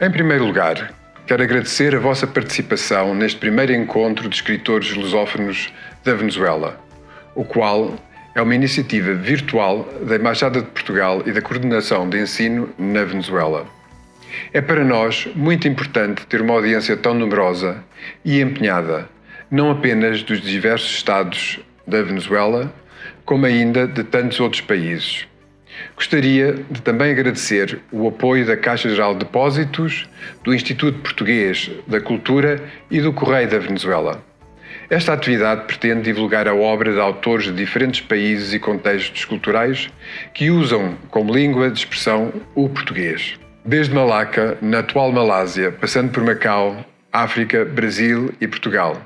Em primeiro lugar, quero agradecer a vossa participação neste primeiro encontro de escritores lusófonos da Venezuela, o qual é uma iniciativa virtual da Embaixada de Portugal e da Coordenação de Ensino na Venezuela. É para nós muito importante ter uma audiência tão numerosa e empenhada, não apenas dos diversos estados da Venezuela, como ainda de tantos outros países. Gostaria de também agradecer o apoio da Caixa Geral de Depósitos, do Instituto Português da Cultura e do Correio da Venezuela. Esta atividade pretende divulgar a obra de autores de diferentes países e contextos culturais que usam como língua de expressão o português. Desde Malaca, na atual Malásia, passando por Macau, África, Brasil e Portugal.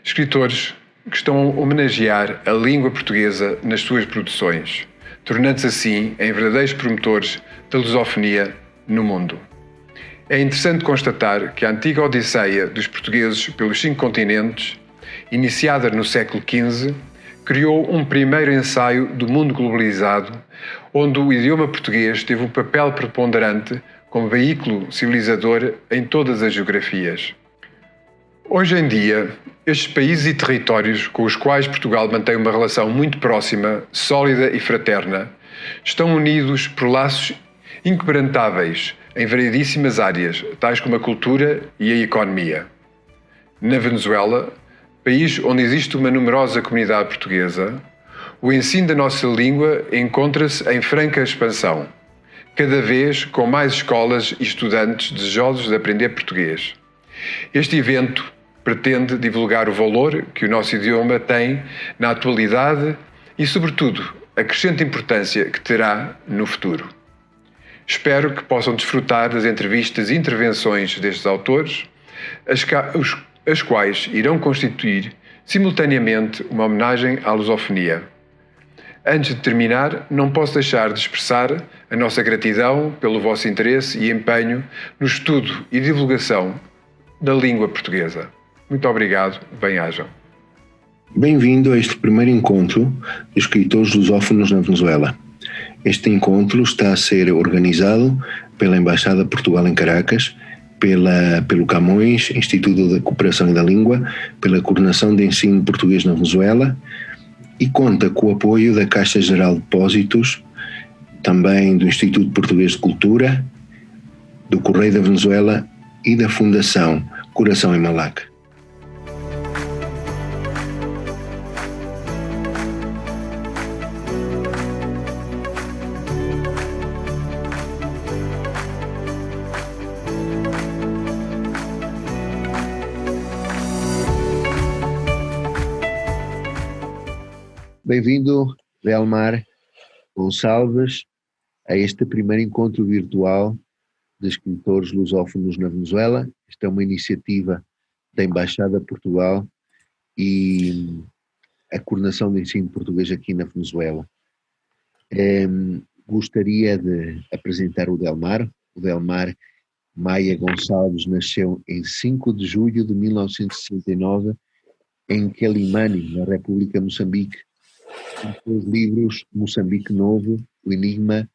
Escritores que estão a homenagear a língua portuguesa nas suas produções, tornando-se assim em verdadeiros promotores da lusofonia no mundo. É interessante constatar que a antiga odisseia dos portugueses pelos 5 continentes, iniciada no século XV, criou um primeiro ensaio do mundo globalizado, onde o idioma português teve um papel preponderante como veículo civilizador em todas as geografias. Hoje em dia, estes países e territórios com os quais Portugal mantém uma relação muito próxima, sólida e fraterna, estão unidos por laços inquebrantáveis em variedíssimas áreas, tais como a cultura e a economia. Na Venezuela, país onde existe uma numerosa comunidade portuguesa, o ensino da nossa língua encontra-se em franca expansão, cada vez com mais escolas e estudantes desejosos de aprender português. Este evento pretende divulgar o valor que o nosso idioma tem na atualidade e, sobretudo, a crescente importância que terá no futuro. Espero que possam desfrutar das entrevistas e intervenções destes autores, as quais irão constituir simultaneamente uma homenagem à lusofonia. Antes de terminar, não posso deixar de expressar a nossa gratidão pelo vosso interesse e empenho no estudo e divulgação da língua portuguesa. Muito obrigado, bem-ajam. Bem-vindo a este primeiro encontro de escritores lusófonos na Venezuela. Este encontro está a ser organizado pela Embaixada de Portugal em Caracas, pelo Camões, Instituto de Cooperação e da Língua, pela Coordenação de Ensino Português na Venezuela e conta com o apoio da Caixa Geral de Depósitos, também do Instituto Português de Cultura, do Correio da Venezuela e da Fundação Coração em Malaca. Bem-vindo, Delmar Gonçalves, a este primeiro encontro virtual de escritores lusófonos na Venezuela. Esta é uma iniciativa da Embaixada de Portugal e a Coordenação de Ensino Português aqui na Venezuela. Gostaria de apresentar o Delmar. O Delmar Maia Gonçalves nasceu em 5 de julho de 1969 em Quelimane, na República de Moçambique. Os livros Moçambique Novo, O Enigma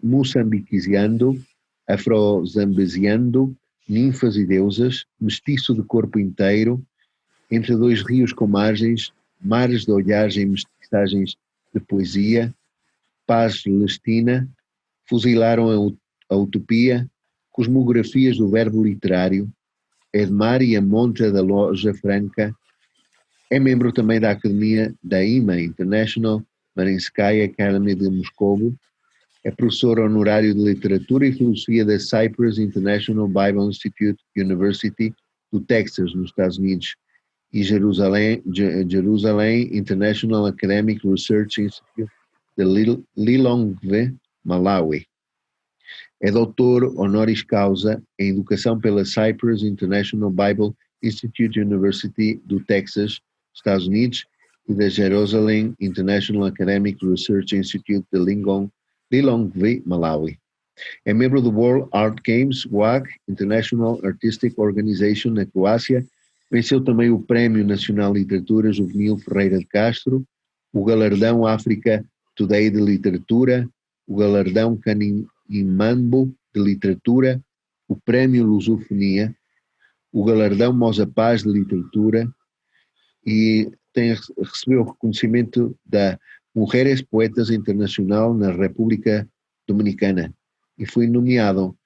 Moçambiqueando, Afrozambeziando, Ninfas e Deusas, Mestiço de Corpo Inteiro, Entre Dois Rios com Margens, Mares de Olhagem e Mestiçagens de Poesia, Paz Celestina, Fuzilaram a Utopia, Cosmografias do Verbo Literário, Edmar e a Monja da Loja Franca. É membro também da Academia da IMA, International Marinskaya Academy de Moscou. É professor honorário de Literatura e Filosofia da Cyprus International Bible Institute University do Texas, nos Estados Unidos, e Jerusalém International Academic Research Institute de Lilongwe, Malawi. É doutor honoris causa em Educação pela Cyprus International Bible Institute University do Texas, Estados Unidos, e da Jerusalem International Academic Research Institute de Lilongwe, Malawi. É membro do World Art Games, WAG, International Artistic Organization, na Croácia. Venceu também o Prémio Nacional de Literatura Juvenil Ferreira de Castro, o Galardão África Today de Literatura, o Galardão Canimambo de Literatura, o Prémio Lusofonia, o Galardão Mosa Paz de Literatura e recebeu o reconhecimento da Mujeres Poetas Internacional na República Dominicana e foi nomeado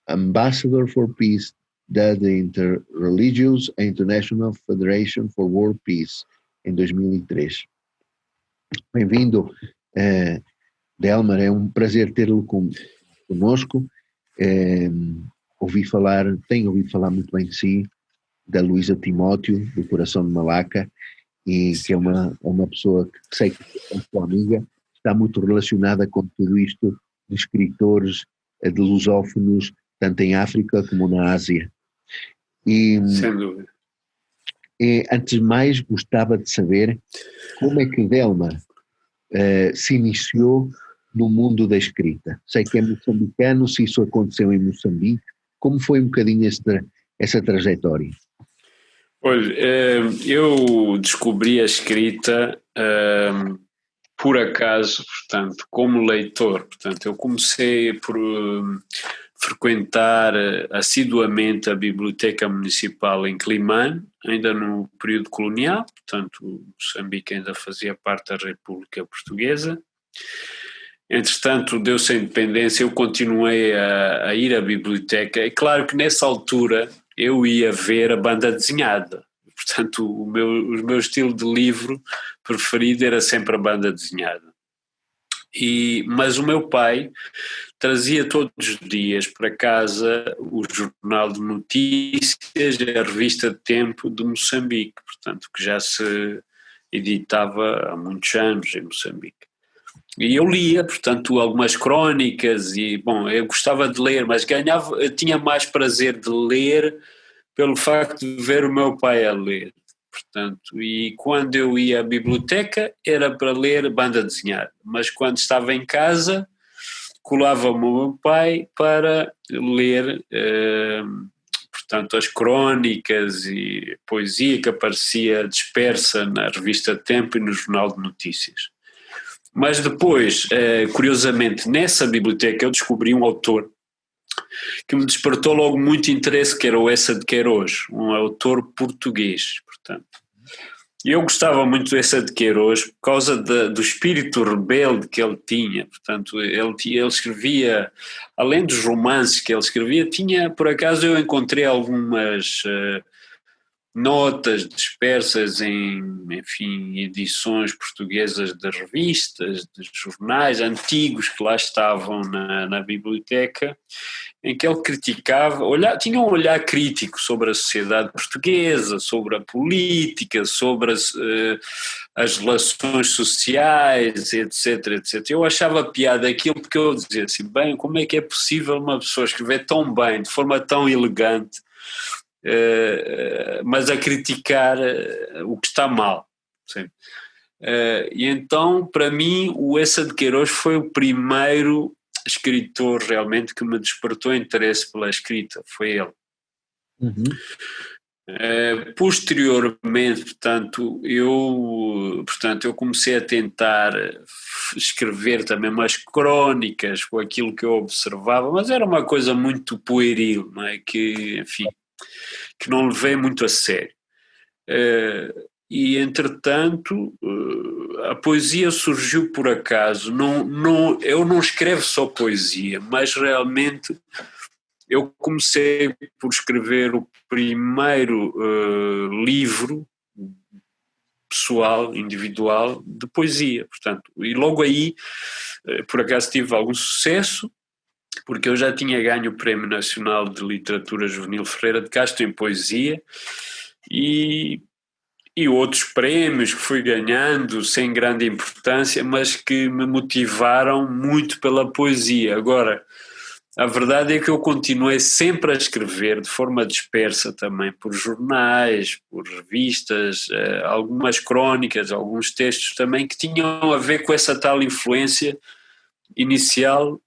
Ambassador for Peace da The Interreligious International Federation for World Peace em 2003. Bem-vindo, Delmar, é um prazer tê-lo conosco. Tenho ouvido falar muito bem de si, da Luísa Timóteo, do Coração de Malaca, e que é uma pessoa que sei que é sua amiga, está muito relacionada com tudo isto de escritores, de lusófonos, tanto em África como na Ásia. Sem dúvida. Antes de mais, gostava de saber como é que Delmar se iniciou no mundo da escrita. Sei que é moçambicano, se isso aconteceu em Moçambique, como foi um bocadinho essa trajetória? Olha, eu descobri a escrita por acaso, portanto, como leitor. Portanto, eu comecei por frequentar assiduamente a Biblioteca Municipal em Climane, ainda no período colonial, portanto, Moçambique ainda fazia parte da República Portuguesa. Entretanto, deu-se a independência, eu continuei a ir à biblioteca. É claro que nessa altura eu ia ver a banda desenhada. Portanto, o meu estilo de livro preferido era sempre a banda desenhada. Mas o meu pai trazia todos os dias para casa o jornal de notícias, a revista Tempo de Moçambique, portanto, que já se editava há muitos anos em Moçambique. E eu lia, portanto, algumas crónicas e, bom, eu gostava de ler, mas eu tinha mais prazer de ler pelo facto de ver o meu pai a ler, portanto, e quando eu ia à biblioteca era para ler banda desenhada, mas quando estava em casa colava-me o meu pai para ler, portanto, as crónicas e poesia que aparecia dispersa na revista Tempo e no jornal de notícias. Mas depois, curiosamente, nessa biblioteca eu descobri um autor que me despertou logo muito interesse, que era o Eça de Queiroz, um autor português, portanto. E eu gostava muito do Eça de Queiroz por causa do espírito rebelde que ele tinha, portanto, ele escrevia, além dos romances que ele escrevia, por acaso eu encontrei algumas notas dispersas em, enfim, edições portuguesas de revistas, de jornais antigos que lá estavam na biblioteca, em que ele criticava, tinha um olhar crítico sobre a sociedade portuguesa, sobre a política, sobre as relações sociais, etc, etc. Eu achava piada aquilo porque eu dizia assim, bem, como é que é possível uma pessoa escrever tão bem, de forma tão elegante, mas a criticar o que está mal. E então, para mim, o Eça de Queiroz foi o primeiro escritor realmente que me despertou interesse pela escrita, foi ele. Uhum. Posteriormente, portanto, eu comecei a tentar escrever também umas crónicas com aquilo que eu observava, mas era uma coisa muito pueril, não é? Que, enfim, que não levei muito a sério. E, entretanto, a poesia surgiu por acaso. Eu não escrevo só poesia, mas realmente eu comecei por escrever o primeiro livro pessoal, individual, de poesia, portanto, e logo aí, por acaso tive algum sucesso, porque eu já tinha ganho o Prémio Nacional de Literatura Juvenil Ferreira de Castro em poesia e outros prémios que fui ganhando sem grande importância, mas que me motivaram muito pela poesia. Agora, a verdade é que eu continuei sempre a escrever de forma dispersa também, por jornais, por revistas, algumas crónicas, alguns textos também que tinham a ver com essa tal influência inicial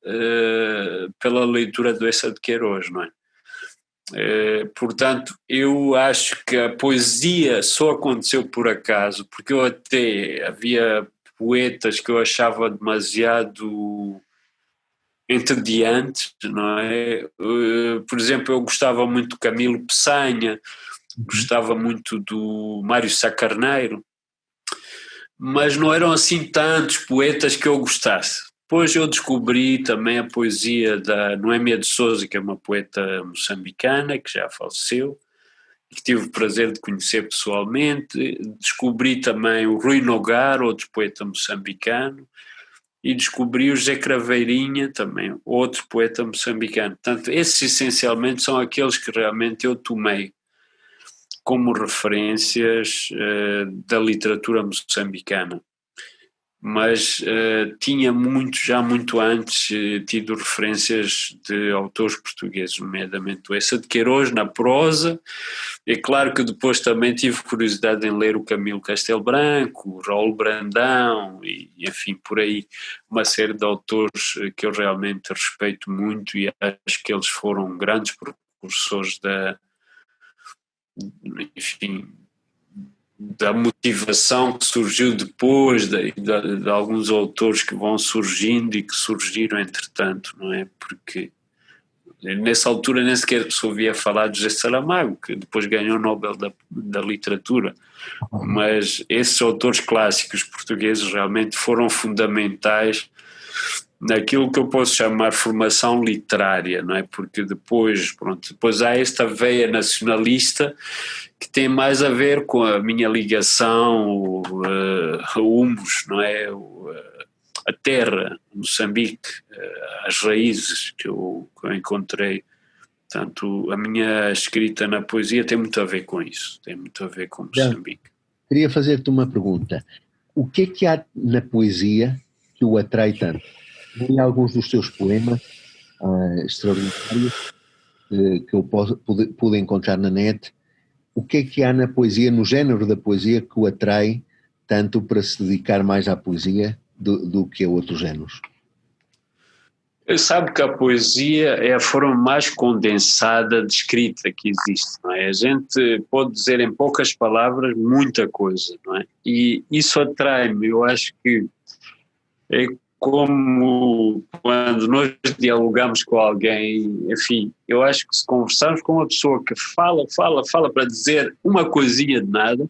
pela leitura do Eça de Queiroz, não é? Portanto, eu acho que a poesia só aconteceu por acaso, porque eu até havia poetas que eu achava demasiado entediantes, não é? Por exemplo, eu gostava muito do Camilo Peçanha, gostava muito do Mário Sá Carneiro, mas não eram assim tantos poetas que eu gostasse. Depois eu descobri também a poesia da Noémia de Souza, que é uma poeta moçambicana, que já faleceu, que tive o prazer de conhecer pessoalmente. Descobri também o Rui Nogar, outro poeta moçambicano, e descobri o José Craveirinha, também outro poeta moçambicano. Portanto, esses essencialmente são aqueles que realmente eu tomei como referências da literatura moçambicana. Mas tinha já muito antes tido referências de autores portugueses, nomeadamente o Essa de Queiroz na prosa. É claro que depois também tive curiosidade em ler o Camilo Castelo Branco, o Raul Brandão e enfim, por aí uma série de autores que eu realmente respeito muito e acho que eles foram grandes precursores enfim, da motivação que surgiu depois de alguns autores que vão surgindo e que surgiram entretanto, não é? Porque nessa altura nem sequer se ouvia falar de José Saramago, que depois ganhou o Nobel da Literatura, mas esses autores clássicos portugueses realmente foram fundamentais naquilo que eu posso chamar formação literária, não é? Porque depois há esta veia nacionalista que tem mais a ver com a minha ligação, o humus, não é? A terra, Moçambique, as raízes que eu encontrei. Portanto, a minha escrita na poesia tem muito a ver com isso, tem muito a ver com Já, Moçambique. queria fazer-te uma pergunta. O que é que há na poesia que o atrai tanto? Em alguns dos teus poemas extraordinários que eu pude encontrar na net, o que há na poesia, no género da poesia, que o atrai tanto para se dedicar mais à poesia do que a outros géneros? Sabe que a poesia é a forma mais condensada de escrita que existe, não é? A gente pode dizer em poucas palavras muita coisa, não é? E isso atrai-me, eu acho que é como quando nós dialogamos com alguém, enfim, eu acho que se conversarmos com uma pessoa que fala para dizer uma coisinha de nada,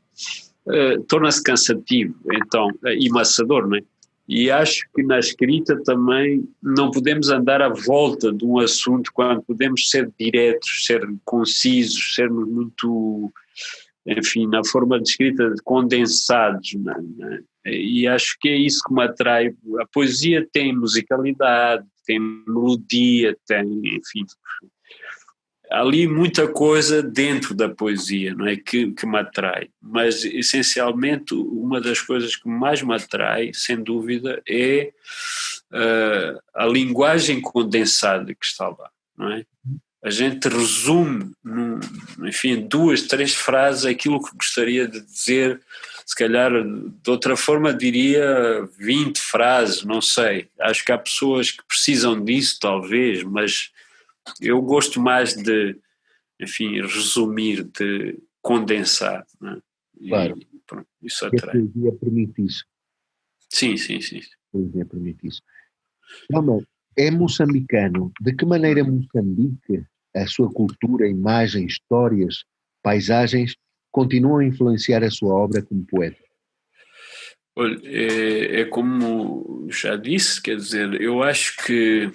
torna-se cansativo, então, e maçador, não é? E acho que na escrita também não podemos andar à volta de um assunto quando podemos ser diretos, ser concisos, sermos muito, enfim, na forma de escrita, condensados, não é? E acho que é isso que me atrai. A poesia tem musicalidade, tem melodia, tem, enfim, ali muita coisa dentro da poesia, não é, que me atrai, mas essencialmente uma das coisas que mais me atrai, sem dúvida, é a linguagem condensada que está lá, não é? A gente resume, enfim, 2, 3 frases aquilo que gostaria de dizer, se calhar de outra forma diria 20 frases, não sei. Acho que há pessoas que precisam disso, talvez, mas eu gosto mais de, enfim, resumir, de condensar, né? Claro, E pronto, isso que a atrai. poesia permite isso. Sim, sim, sim. A poesia permite isso. Calma, é moçambicano. De que maneira Moçambique, a sua cultura, imagem, histórias, paisagens, continuam a influenciar a sua obra como poeta? Olha, é como já disse, quer dizer, eu acho que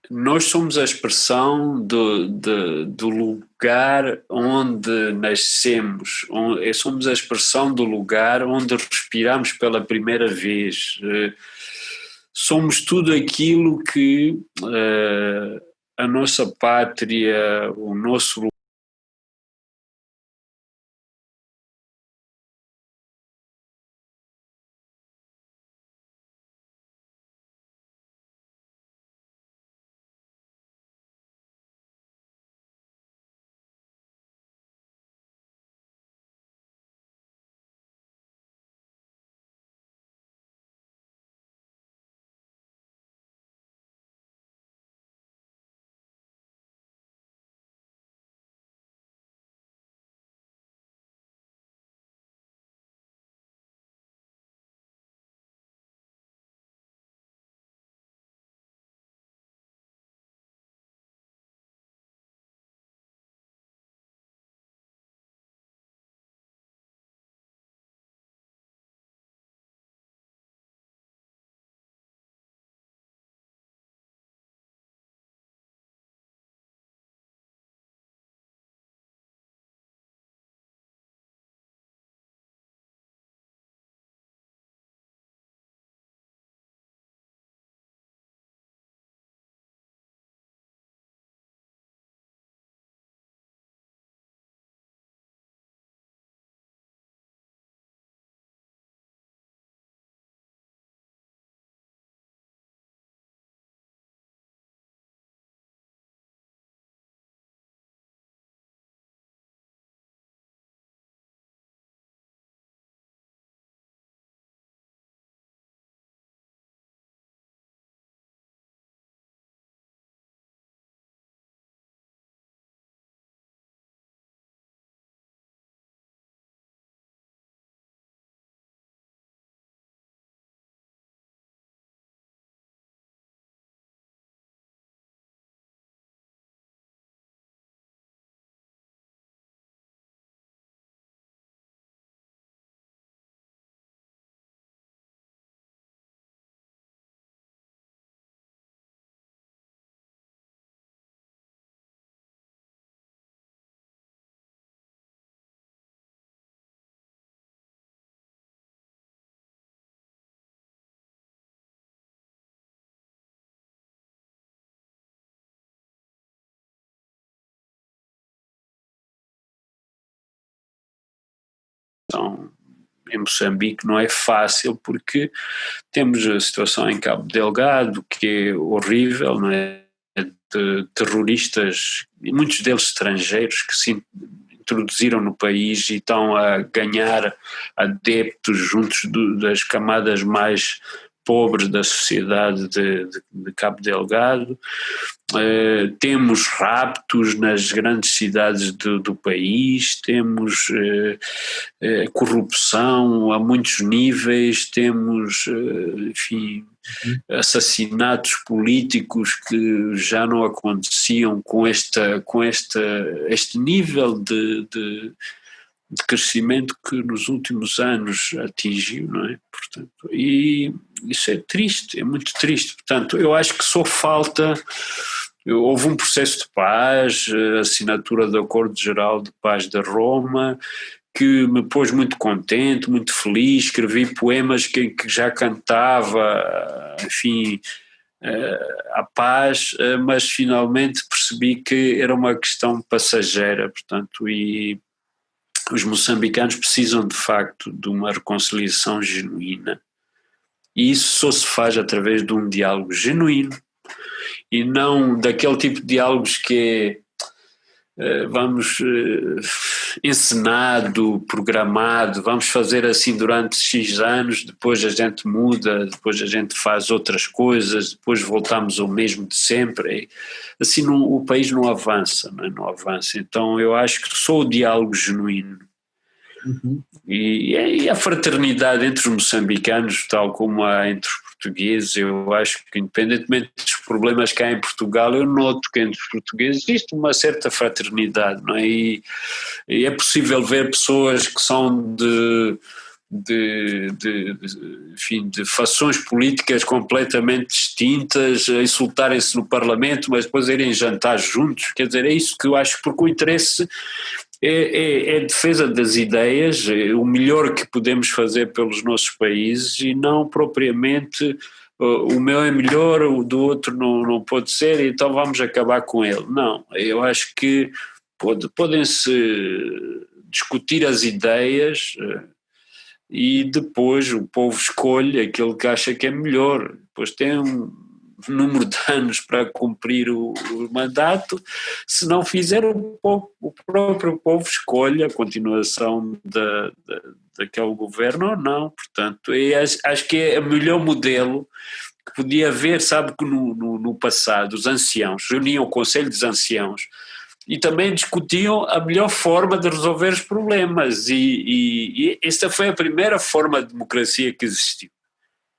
nós somos a expressão do lugar onde nascemos, somos a expressão do lugar onde respiramos pela primeira vez. Somos tudo aquilo que a nossa pátria, o nosso situação em Moçambique não é fácil, porque temos a situação em Cabo Delgado, que é horrível, não é? De terroristas, muitos deles estrangeiros, que se introduziram no país e estão a ganhar adeptos juntos das camadas mais pobres da sociedade de Cabo Delgado. Temos raptos nas grandes cidades do país, temos corrupção a muitos níveis, temos, enfim, assassinatos políticos que já não aconteciam com este nível de crescimento que nos últimos anos atingiu, não é? Portanto, e isso é triste, é muito triste. Portanto, eu acho que só falta. Houve um processo de paz, a assinatura do Acordo Geral de Paz de Roma, que me pôs muito contente, muito feliz. Escrevi poemas que já cantava, enfim, a paz, mas finalmente percebi que era uma questão passageira, portanto, e os moçambicanos precisam de facto de uma reconciliação genuína, e isso só se faz através de um diálogo genuíno e não daquele tipo de diálogos que é encenado, programado, vamos fazer assim durante X anos, depois a gente muda, depois a gente faz outras coisas, depois voltamos ao mesmo de sempre. Assim o país não avança, não avança. Então eu acho que só o diálogo genuíno e a fraternidade entre os moçambicanos, tal como há entre os portugueses, eu acho que independentemente dos problemas que há em Portugal, eu noto que entre os portugueses existe uma certa fraternidade, não é? E é possível ver pessoas que são enfim, de fações políticas completamente distintas, a insultarem-se no Parlamento, mas depois irem jantar juntos. Quer dizer, é isso que eu acho, porque o interesse é a defesa das ideias, é o melhor que podemos fazer pelos nossos países, e não propriamente o meu é melhor, o do outro não pode ser, então vamos acabar com ele. Não, eu acho que podem-se discutir as ideias, e depois o povo escolhe aquilo que acha que é melhor. Depois tem um número de anos para cumprir o mandato. Se não fizer, o próprio povo escolhe a continuação daquele governo ou não. Portanto, acho que é o melhor modelo que podia haver. Sabe que no passado os anciãos reuniam o Conselho dos Anciãos e também discutiam a melhor forma de resolver os problemas, e esta foi a primeira forma de democracia que existiu,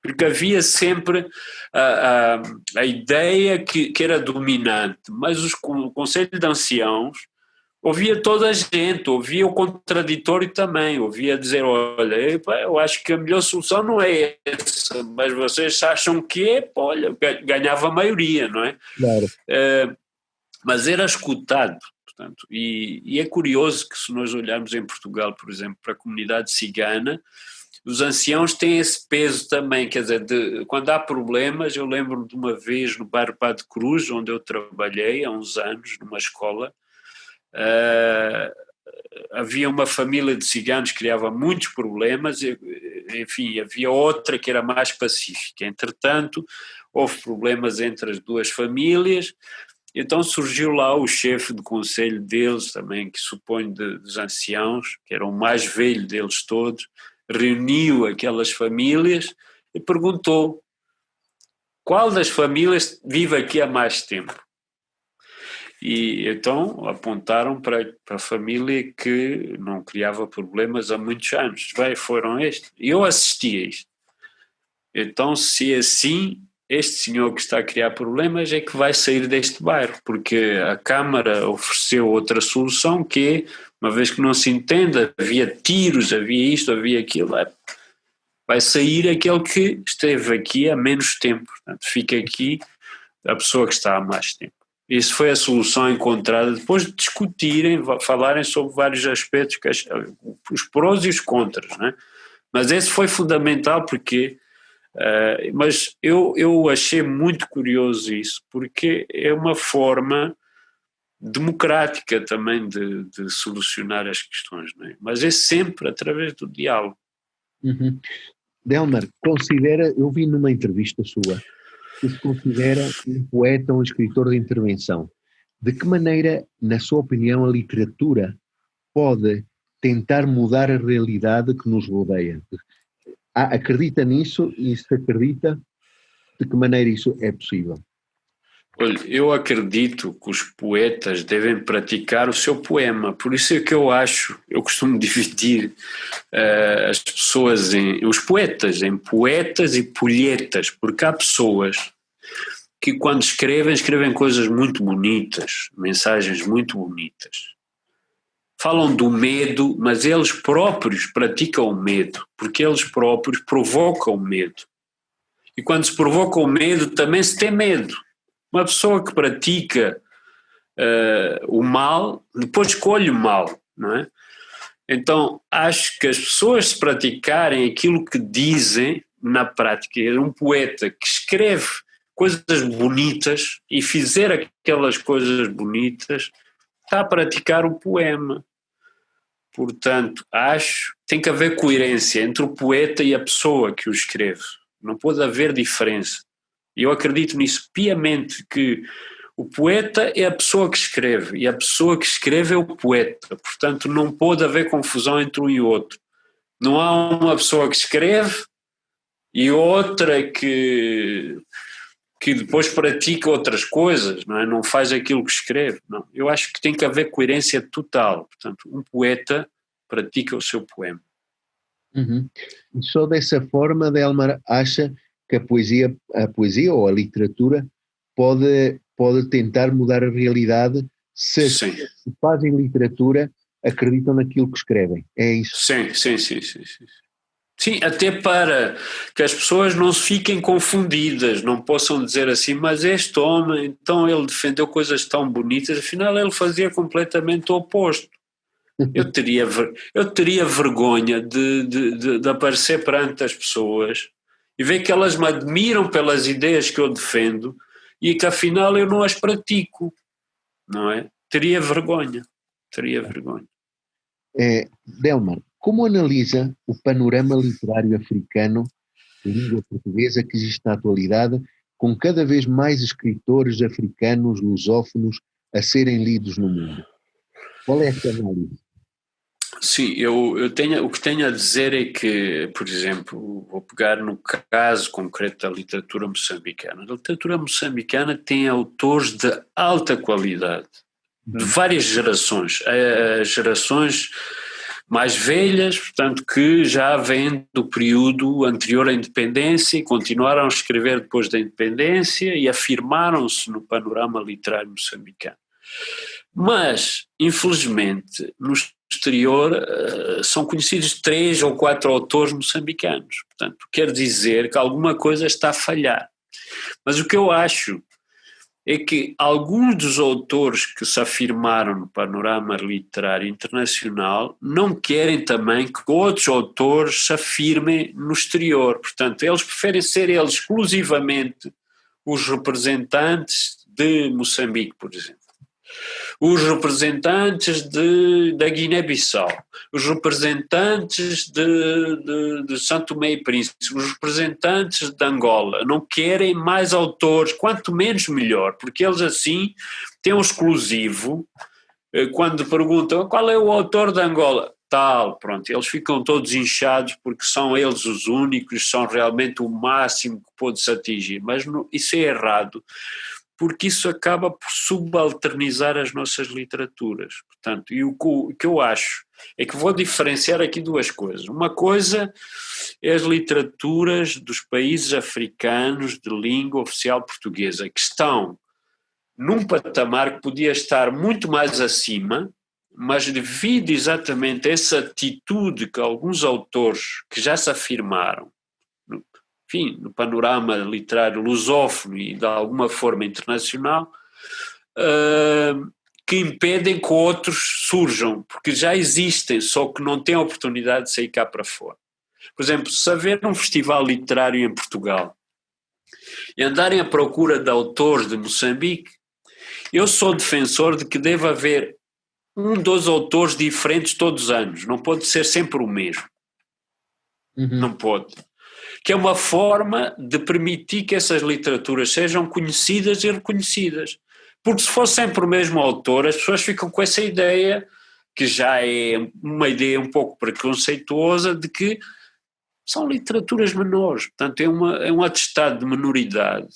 porque havia sempre a ideia que era dominante, mas o Conselho de Anciãos ouvia toda a gente, ouvia o contraditório também, ouvia dizer, olha, eu acho que a melhor solução não é essa, mas vocês acham que é, olha, ganhava a maioria, não é? Claro. Mas era escutado, portanto, e é curioso que, se nós olharmos em Portugal, por exemplo, para a comunidade cigana, os anciãos têm esse peso também, quer dizer, quando há problemas. Eu lembro-me de uma vez no bairro Padre Cruz, onde eu trabalhei há uns anos, numa escola, havia uma família de ciganos que criava muitos problemas, enfim, havia outra que era mais pacífica. Entretanto, houve problemas entre as duas famílias. Então surgiu lá o chefe de conselho deles também, que suponho dos anciãos, que era o mais velho deles todos, reuniu aquelas famílias e perguntou qual das famílias vive aqui há mais tempo. E então apontaram para a família que não criava problemas há muitos anos. Foram estes. E eu assisti a isto. Então, se é assim, este senhor que está a criar problemas é que vai sair deste bairro, porque a Câmara ofereceu outra solução, que é, uma vez que não se entenda, havia tiros, havia isto, havia aquilo, vai sair aquele que esteve aqui há menos tempo. Portanto, fica aqui a pessoa que está há mais tempo. Isso foi a solução encontrada, depois de discutirem, falarem sobre vários aspectos, os prós e os contras, né? Mas esse foi fundamental, porque mas eu achei muito curioso isso, porque é uma forma democrática também de solucionar as questões, não é? Mas é sempre através do diálogo. Uhum. Delmar, eu vi numa entrevista sua, que se considera um poeta ou um escritor de intervenção. De que maneira, na sua opinião, a literatura pode tentar mudar a realidade que nos rodeia? Acredita nisso? E se acredita, de que maneira isso é possível? Olha, eu acredito que os poetas devem praticar o seu poema, por isso é que eu costumo dividir as pessoas, os poetas, em poetas e polhetas, porque há pessoas que quando escrevem coisas muito bonitas, mensagens muito bonitas. Falam do medo, mas eles próprios praticam o medo, porque eles próprios provocam o medo. E quando se provoca o medo, também se tem medo. Uma pessoa que pratica o mal, depois escolhe o mal, não é? Então, acho que as pessoas, se praticarem aquilo que dizem na prática, um poeta que escreve coisas bonitas e fizer aquelas coisas bonitas, está a praticar o poema. Portanto, acho que tem que haver coerência entre o poeta e a pessoa que o escreve. Não pode haver diferença. E eu acredito nisso piamente, que o poeta é a pessoa que escreve e a pessoa que escreve é o poeta. Portanto, não pode haver confusão entre um e outro. Não há uma pessoa que escreve e outra que depois pratica outras coisas, não é? Não faz aquilo que escreve. Não. Eu acho que tem que haver coerência total. Portanto, um poeta pratica o seu poema. Uhum. E só dessa forma, Delmar acha que a poesia ou a literatura pode tentar mudar a realidade se as pessoas que fazem literatura acreditam naquilo que escrevem. É isso? Sim. Sim, até para que as pessoas não se fiquem confundidas, não possam dizer assim, mas este homem, então ele defendeu coisas tão bonitas, afinal ele fazia completamente o oposto. Eu teria vergonha de aparecer perante as pessoas e ver que elas me admiram pelas ideias que eu defendo e que afinal eu não as pratico, não é? Teria vergonha. Delmar, como analisa o panorama literário africano de língua portuguesa que existe na atualidade, com cada vez mais escritores africanos lusófonos a serem lidos no mundo? Qual é essa análise? Sim, o que tenho a dizer é que, por exemplo, vou pegar no caso concreto da literatura moçambicana. A literatura moçambicana tem autores de alta qualidade, de várias gerações. As gerações mais velhas, portanto, que já vêm do período anterior à independência e continuaram a escrever depois da independência e afirmaram-se no panorama literário moçambicano. Mas, infelizmente, no exterior são conhecidos 3 ou 4 autores moçambicanos. Portanto, quer dizer que alguma coisa está a falhar. Mas o que eu acho é que alguns dos autores que se afirmaram no panorama literário internacional não querem também que outros autores se afirmem no exterior. Portanto, eles preferem ser eles exclusivamente os representantes de Moçambique, por exemplo. Os representantes da Guiné-Bissau, os representantes de São Tomé e Príncipe, os representantes de Angola, não querem mais autores, quanto menos melhor, porque eles assim têm um exclusivo. Quando perguntam qual é o autor de Angola, tal, pronto, eles ficam todos inchados porque são eles os únicos, são realmente o máximo que pode-se atingir, mas isso é errado, porque isso acaba por subalternizar as nossas literaturas. Portanto, e o que eu acho é que vou diferenciar aqui duas coisas. Uma coisa é as literaturas dos países africanos de língua oficial portuguesa, que estão num patamar que podia estar muito mais acima, mas devido exatamente a essa atitude que alguns autores que já se afirmaram, enfim, no panorama literário lusófono e de alguma forma internacional, que impedem que outros surjam, porque já existem, só que não têm a oportunidade de sair cá para fora. Por exemplo, se haver um festival literário em Portugal e andarem à procura de autores de Moçambique, Eu sou defensor de que deve haver um dos autores diferentes todos os anos, não pode ser sempre o mesmo, não pode. Que é uma forma de permitir que essas literaturas sejam conhecidas e reconhecidas. Porque se for sempre o mesmo autor, as pessoas ficam com essa ideia, que já é uma ideia um pouco preconceituosa, de que são literaturas menores. Portanto, é um atestado de menoridade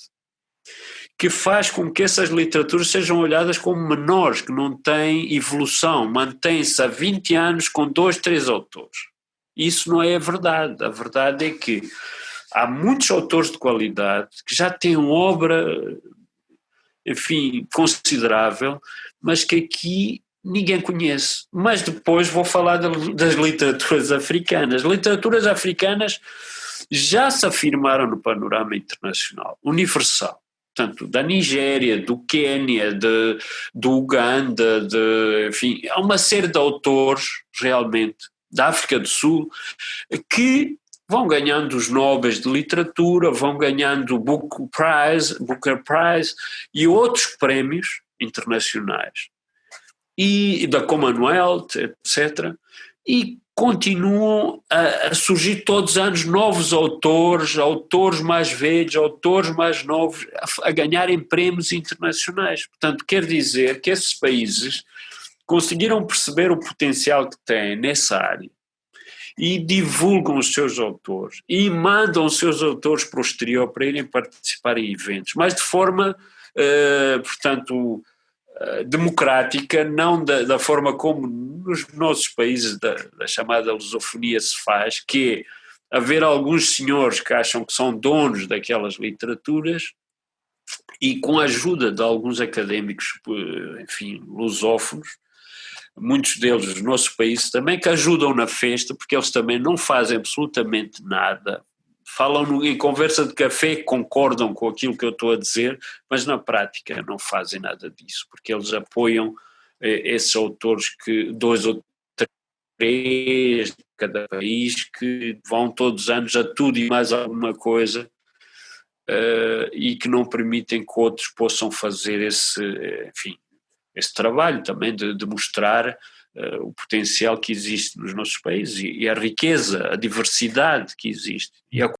que faz com que essas literaturas sejam olhadas como menores, que não têm evolução, mantêm-se há 20 anos com 2, 3 autores. Isso não é a verdade. A verdade é que há muitos autores de qualidade que já têm uma obra, enfim, considerável, mas que aqui ninguém conhece. Mas depois vou falar das literaturas africanas. Literaturas africanas já se afirmaram no panorama internacional, universal. Portanto, da Nigéria, do Quênia, do Uganda, enfim, há uma série de autores, realmente, da África do Sul, que vão ganhando os Nobres de Literatura, vão ganhando o Booker Prize e outros prémios internacionais, e da Commonwealth, etc., e continuam a surgir todos os anos novos autores, autores mais velhos, autores mais novos, a ganharem prémios internacionais. Portanto, quer dizer que esses países conseguiram perceber o potencial que têm nessa área e divulgam os seus autores e mandam os seus autores para o exterior para irem participar em eventos, mas de forma, portanto, democrática, não da forma como nos nossos países da chamada lusofonia se faz, que é haver alguns senhores que acham que são donos daquelas literaturas e com a ajuda de alguns académicos, enfim, lusófonos, muitos deles do nosso país também, que ajudam na festa, porque eles também não fazem absolutamente nada, falam em conversa de café, concordam com aquilo que eu estou a dizer, mas na prática não fazem nada disso, porque eles apoiam esses autores, que 2 ou 3 de cada país, que vão todos os anos a tudo e mais alguma coisa, e que não permitem que outros possam fazer enfim, esse trabalho também de mostrar o potencial que existe nos nossos países e a riqueza, a diversidade que existe e a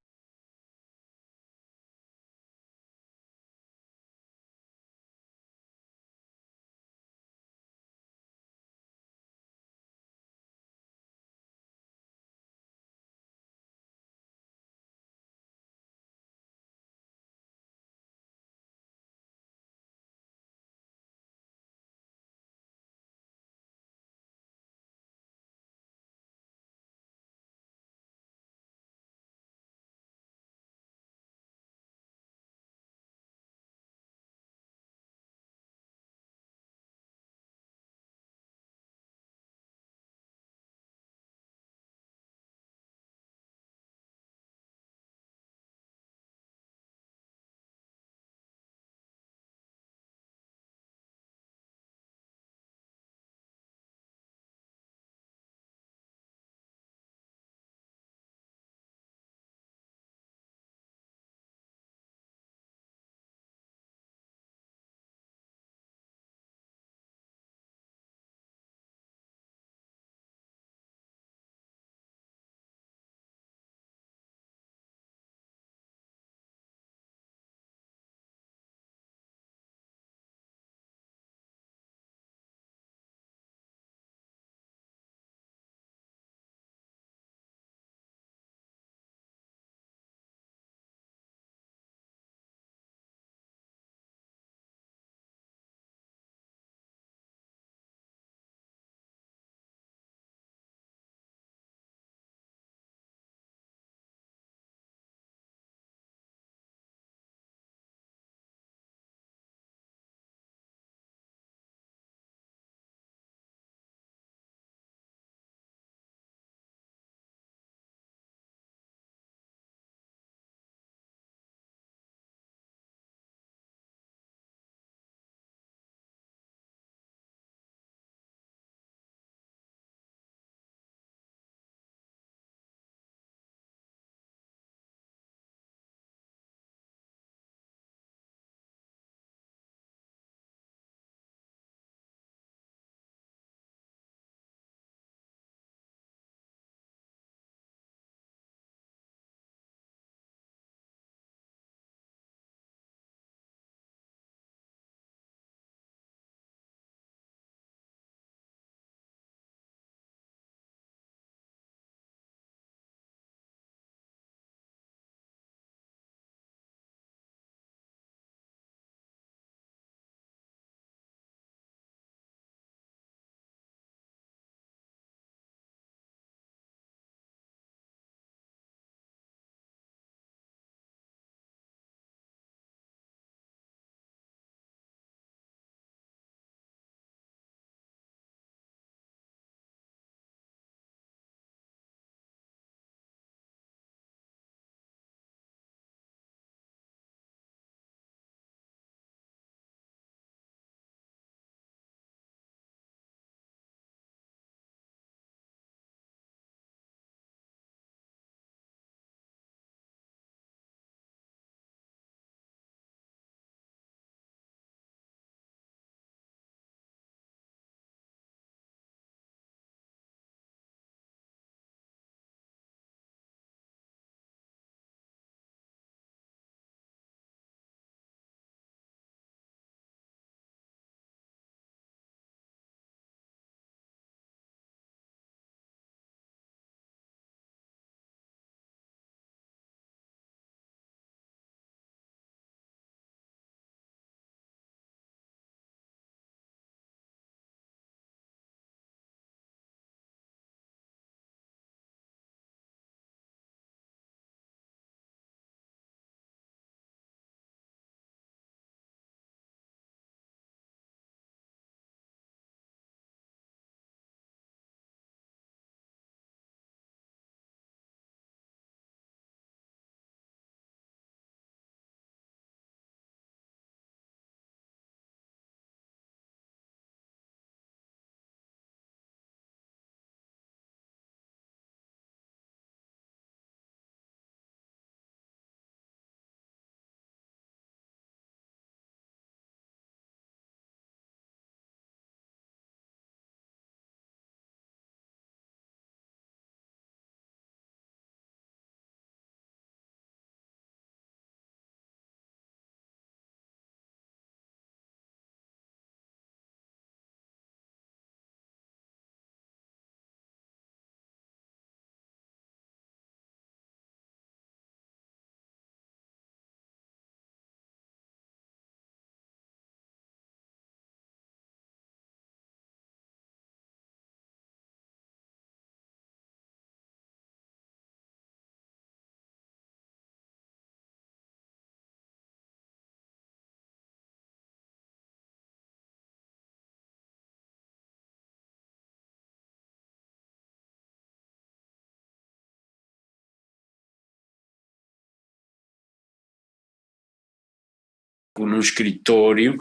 no escritório,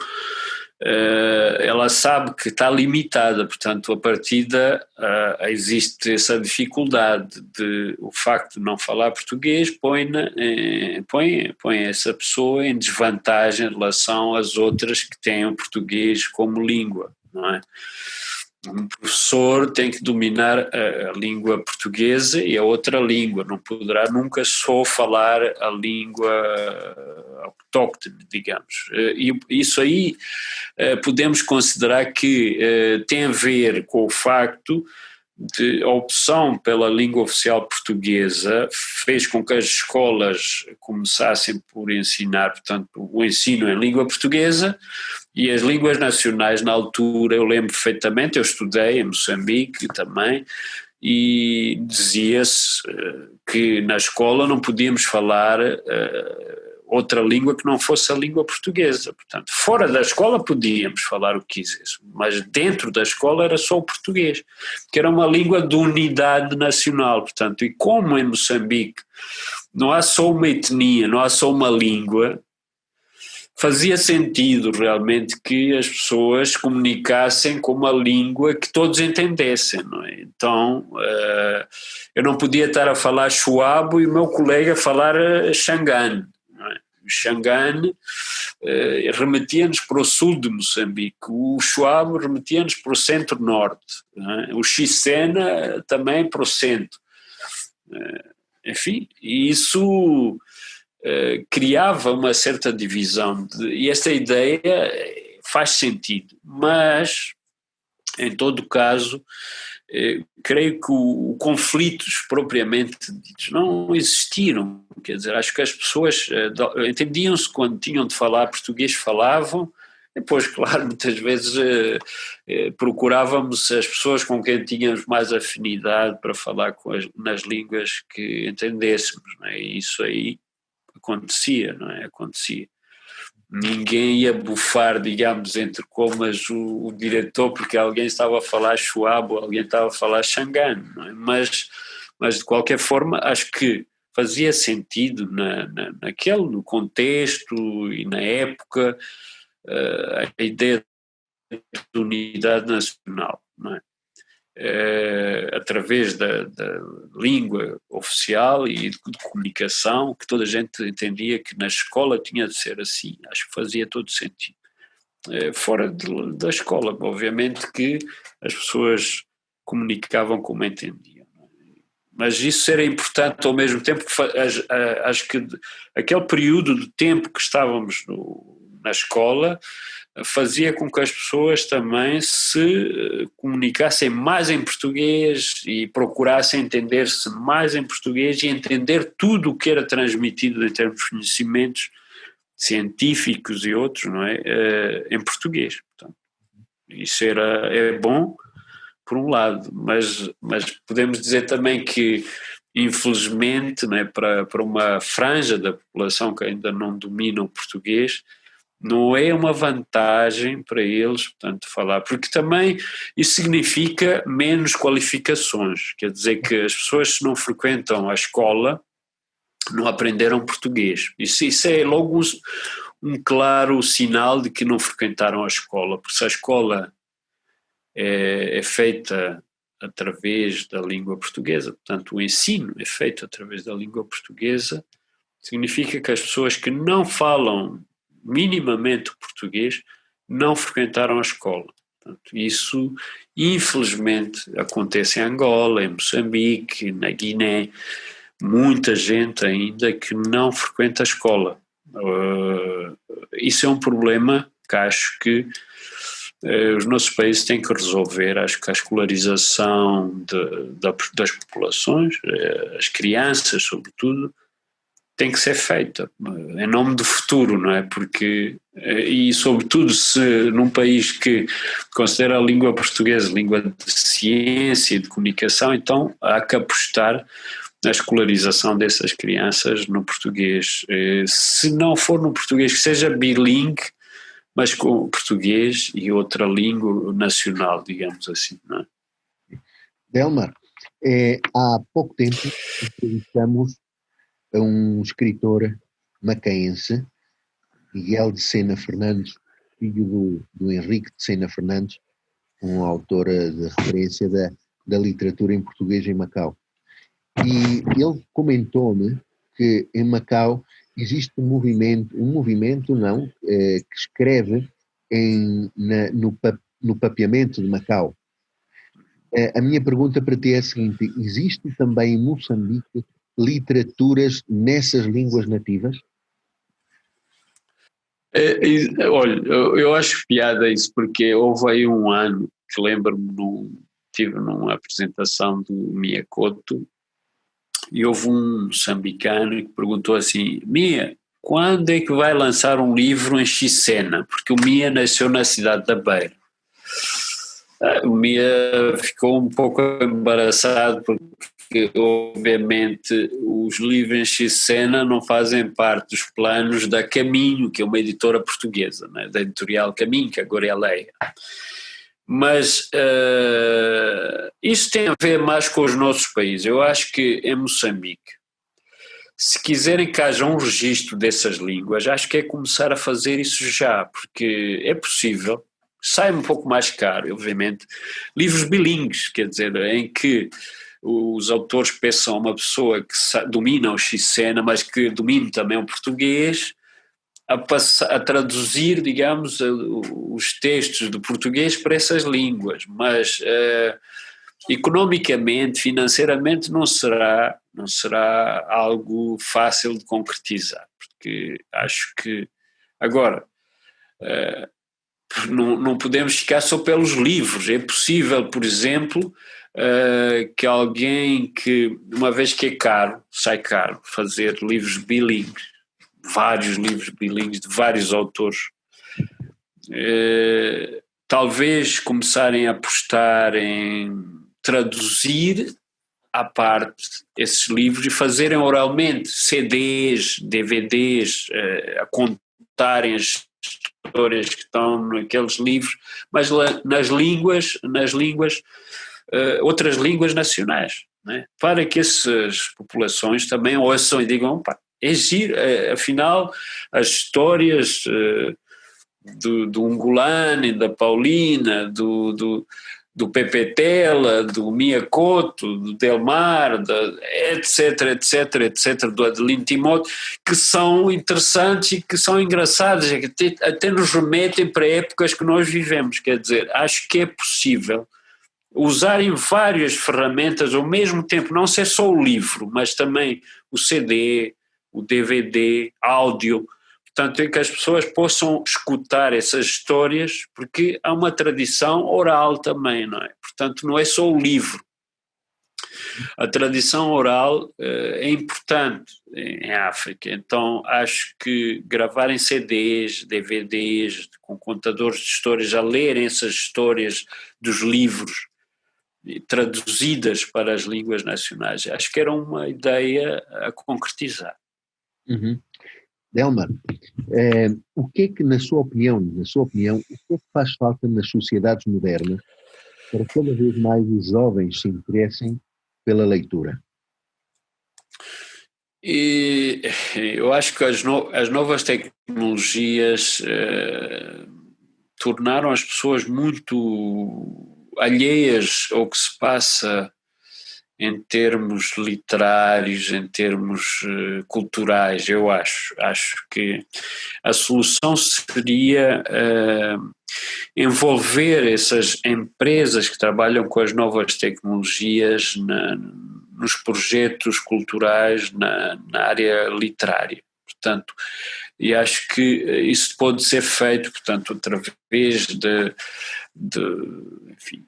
ela sabe que está limitada, portanto, a partida existe essa dificuldade de o facto de não falar português põe essa pessoa em desvantagem em relação às outras que têm o português como língua, não é? Um professor tem que dominar a língua portuguesa e a outra língua, não poderá nunca só falar a língua autóctone, digamos. E isso aí podemos considerar que tem a ver com o facto de a opção pela língua oficial portuguesa fez com que as escolas começassem por ensinar, portanto, o ensino em língua portuguesa. E as línguas nacionais, na altura, eu lembro perfeitamente, eu estudei em Moçambique também, e dizia-se que na escola não podíamos falar outra língua que não fosse a língua portuguesa. Portanto, fora da escola podíamos falar o que quiséssemos, mas dentro da escola era só o português, que era uma língua de unidade nacional. Portanto, e como em Moçambique não há só uma etnia, não há só uma língua, fazia sentido realmente que as pessoas comunicassem com uma língua que todos entendessem, não é? Então, eu não podia estar a falar Chuabo e o meu colega falar Xangane, não é? O Xangane remetia-nos para o sul de Moçambique, o Chuabo remetia-nos para o centro-norte, não é? O Xicena também para o centro. Enfim, e isso criava uma certa divisão e esta ideia faz sentido, mas em todo caso creio que conflitos propriamente ditos não existiram, quer dizer, acho que as pessoas entendiam-se quando tinham de falar português, falavam. Depois, claro, muitas vezes procurávamos as pessoas com quem tínhamos mais afinidade para falar nas línguas que entendêssemos, não é? E isso aí acontecia, não é? Acontecia. Ninguém ia bufar, digamos, entre comas o diretor porque alguém estava a falar Chuabo, alguém estava a falar Xangane, não é? Mas de qualquer forma acho que fazia sentido no contexto e na época a ideia de unidade nacional, não é? Através da língua oficial e de comunicação, que toda a gente entendia que na escola tinha de ser assim. Acho que fazia todo sentido. Fora da escola, obviamente que as pessoas comunicavam como entendiam. Mas isso era importante ao mesmo tempo, acho que aquele período de tempo que estávamos na escola fazia com que as pessoas também se comunicassem mais em português e procurassem entender-se mais em português e entender tudo o que era transmitido em termos de conhecimentos científicos e outros, não é? Em português. Portanto, isso é bom, por um lado, mas podemos dizer também que, infelizmente, não é, para uma franja da população que ainda não domina o português, não é uma vantagem para eles, portanto, falar, porque também isso significa menos qualificações, quer dizer que as pessoas, se não frequentam a escola, não aprenderam português. Isso é logo um claro sinal de que não frequentaram a escola, porque se a escola é feita através da língua portuguesa, portanto, o ensino é feito através da língua portuguesa, significa que as pessoas que não falam minimamente o português não frequentaram a escola. Portanto, isso, infelizmente, acontece em Angola, em Moçambique, na Guiné, muita gente ainda que não frequenta a escola. Isso é um problema que acho que os nossos países têm que resolver. Acho que a escolarização das populações, as crianças sobretudo, tem que ser feita em nome do futuro, não é? Porque, e sobretudo se num país que considera a língua portuguesa língua de ciência e de comunicação, então há que apostar na escolarização dessas crianças no português. Se não for no português, que seja bilingue, mas com português e outra língua nacional, digamos assim, não é? Delmar, há pouco tempo entrevistamos a um escritor macaense Miguel de Sena Fernandes, filho do Henrique de Sena Fernandes, um autor de referência da literatura em português em Macau. E ele comentou-me que em Macau existe um movimento não, que escreve no papeamento de Macau. A minha pergunta para ti é a seguinte: existe também em Moçambique literaturas nessas línguas nativas? Olha, eu acho piada isso, porque houve aí um ano que lembro-me, tive numa apresentação do Mia Couto, e houve um moçambicano que perguntou assim: Mia, quando é que vai lançar um livro em Xicena? Porque o Mia nasceu na cidade da Beira. O Mia ficou um pouco embaraçado porque, obviamente, os livros em Xicena não fazem parte dos planos da Caminho, que é uma editora portuguesa, né? Da editorial Caminho, que agora é a Leia. Mas isso tem a ver mais com os nossos países. Eu acho que em Moçambique, se quiserem que haja um registro dessas línguas, acho que é começar a fazer isso já, porque é possível. Sai um pouco mais caro, obviamente, livros bilíngues, quer dizer, em que os autores peçam a uma pessoa que domina o xicena, mas que domine também o português, a traduzir, digamos, os textos do português para essas línguas, mas economicamente, financeiramente não será algo fácil de concretizar, porque acho que agora não podemos ficar só pelos livros. É possível, por exemplo, que alguém que, uma vez que é caro, sai caro, fazer livros bilíngues, vários livros bilíngues de vários autores, talvez começarem a apostar em traduzir à parte esses livros e fazerem oralmente CDs, DVDs, a contarem as histórias que estão naqueles livros, mas nas línguas outras línguas nacionais, né? Para que essas populações também ouçam e digam, pá, é giro, afinal as histórias do Ungulane, da Paulina, do Pepe Tela, do Mia Couto, do Delmar, etc, etc, etc, do Adelino Timóteo, que são interessantes e que são engraçados, que até nos remetem para épocas que nós vivemos. Quer dizer, acho que é possível usarem várias ferramentas ao mesmo tempo, não ser só o livro, mas também o CD, o DVD, áudio. Portanto, é que as pessoas possam escutar essas histórias, porque há uma tradição oral também, não é? Portanto, não é só o livro. A tradição oral é importante em África, então acho que gravar em CDs, DVDs, com contadores de histórias, a lerem essas histórias dos livros, traduzidas para as línguas nacionais, acho que era uma ideia a concretizar. Uhum. Delmar, o que é que, na sua opinião, o que é que faz falta nas sociedades modernas para cada vez mais os jovens se interessem pela leitura? E eu acho que as novas tecnologias tornaram as pessoas muito alheias ao que se passa em termos literários, em termos culturais. Eu acho que a solução seria envolver essas empresas que trabalham com as novas tecnologias nos projetos culturais na área literária. Portanto, e acho que isso pode ser feito, portanto, através de enfim,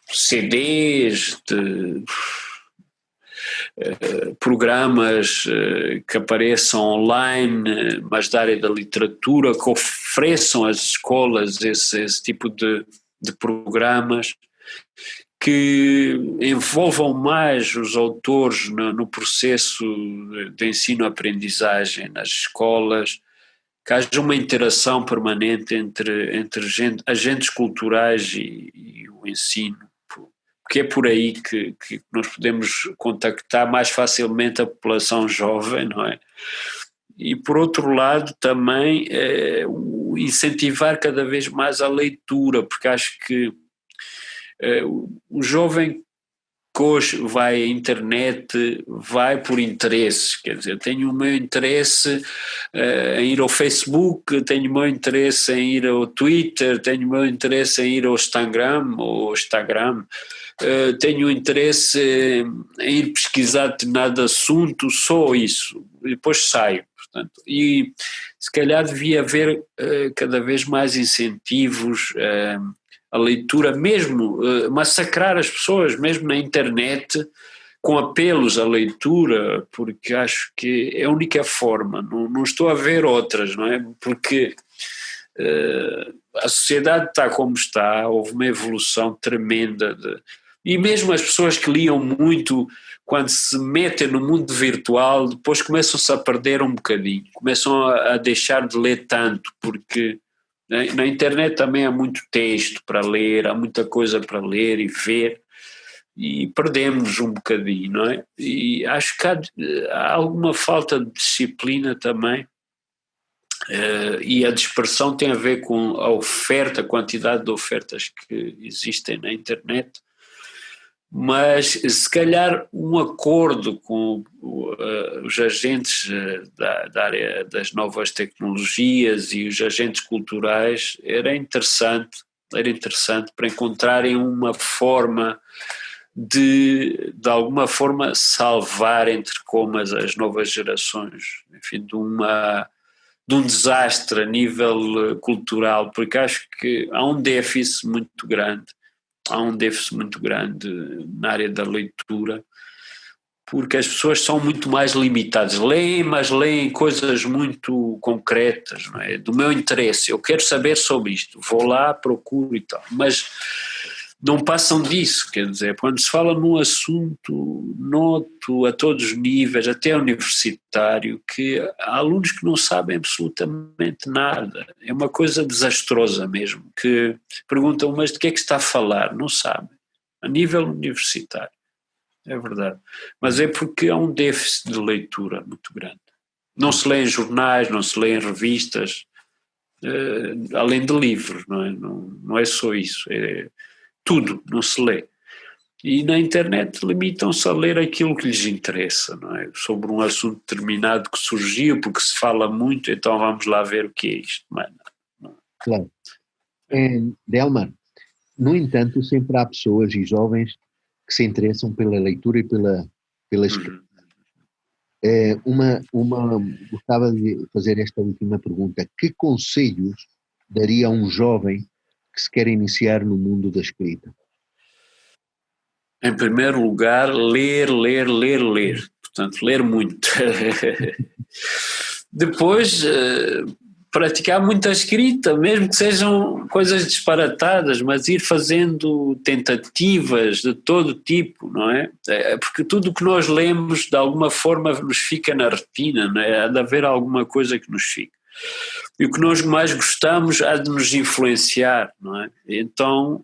CDs, de programas que apareçam online, mas da área da literatura, que ofereçam às escolas esse tipo de programas, que envolvam mais os autores no processo de ensino-aprendizagem nas escolas, que haja uma interação permanente entre agentes culturais e o ensino, porque é por aí que nós podemos contactar mais facilmente a população jovem, não é? e por outro lado também incentivar cada vez mais a leitura, porque acho que o jovem que hoje vai à internet vai por interesses, quer dizer, tenho o meu interesse em ir ao Facebook, tenho o meu interesse em ir ao Twitter, tenho o meu interesse em ir ao Instagram, tenho interesse em ir pesquisar determinado assunto, só isso, e depois saio, portanto, e se calhar devia haver cada vez mais incentivos a leitura, mesmo massacrar as pessoas, mesmo na internet, com apelos à leitura, porque acho que é a única forma, não estou a ver outras, não é? Porque a sociedade está como está, houve uma evolução tremenda, e mesmo as pessoas que liam muito, quando se metem no mundo virtual, depois começam-se a perder um bocadinho, começam a deixar de ler tanto, porque na internet também há muito texto para ler, há muita coisa para ler e ver, e perdemos um bocadinho, não é? E acho que há alguma falta de disciplina também, e a dispersão tem a ver com a oferta, a quantidade de ofertas que existem na internet, mas se calhar um acordo com os agentes da área das novas tecnologias e os agentes culturais era interessante para encontrarem uma forma de alguma forma salvar, entre comas, as novas gerações, enfim, de um desastre a nível cultural, porque acho que há um déficit muito grande na área da leitura, porque as pessoas são muito mais limitadas, leem, mas leem coisas muito concretas, não é? Do meu interesse, eu quero saber sobre isto, vou lá, procuro e tal, mas não passam disso, quer dizer, quando se fala num assunto, noto a todos os níveis, até universitário, que há alunos que não sabem absolutamente nada, é uma coisa desastrosa mesmo, que perguntam, mas de que é que está a falar? Não sabem, a nível universitário, é verdade, mas é porque há um déficit de leitura muito grande, não se lê em jornais, não se lê em revistas, além de livros, não é só isso, tudo, não se lê. E na internet limitam-se a ler aquilo que lhes interessa, não é? Sobre um assunto determinado que surgiu, porque se fala muito, então vamos lá ver o que é isto. Não. Claro. Delmar, no entanto, sempre há pessoas e jovens que se interessam pela leitura e pela escrita. Gostava de fazer esta última pergunta. Que conselhos daria a um jovem que se quer iniciar no mundo da escrita? Em primeiro lugar, ler. Portanto, ler muito. Depois, praticar muita escrita, mesmo que sejam coisas disparatadas, mas ir fazendo tentativas de todo tipo, não é? Porque tudo o que nós lemos, de alguma forma, nos fica na retina, não é? Há de haver alguma coisa que nos fica. E o que nós mais gostamos há de nos influenciar, não é? Então,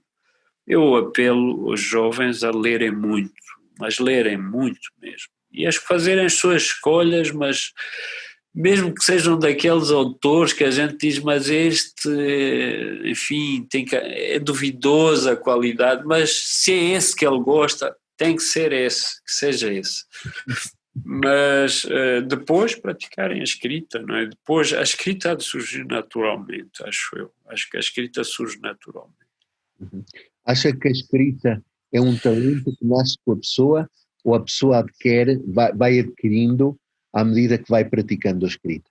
eu apelo aos jovens a lerem muito, mas lerem muito mesmo. E a fazerem as suas escolhas, mas mesmo que sejam daqueles autores que a gente diz, mas este, enfim, é duvidosa a qualidade, mas se é esse que ele gosta, tem que ser esse, que seja esse. Mas depois praticarem a escrita, não é? Depois a escrita há de surgir naturalmente, acho eu. Acho que a escrita surge naturalmente. Uhum. Acha que a escrita é um talento que nasce com a pessoa ou a pessoa adquire, vai adquirindo à medida que vai praticando a escrita?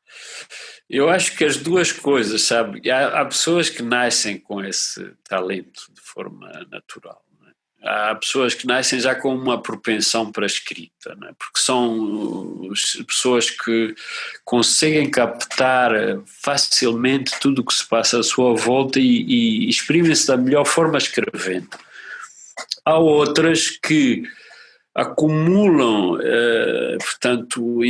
Eu acho que as duas coisas, sabe? Há pessoas que nascem com esse talento de forma natural. Há pessoas que nascem já com uma propensão para a escrita, não é? Porque são pessoas que conseguem captar facilmente tudo o que se passa à sua volta e exprimem-se da melhor forma escrevendo. Há outras que acumulam, portanto,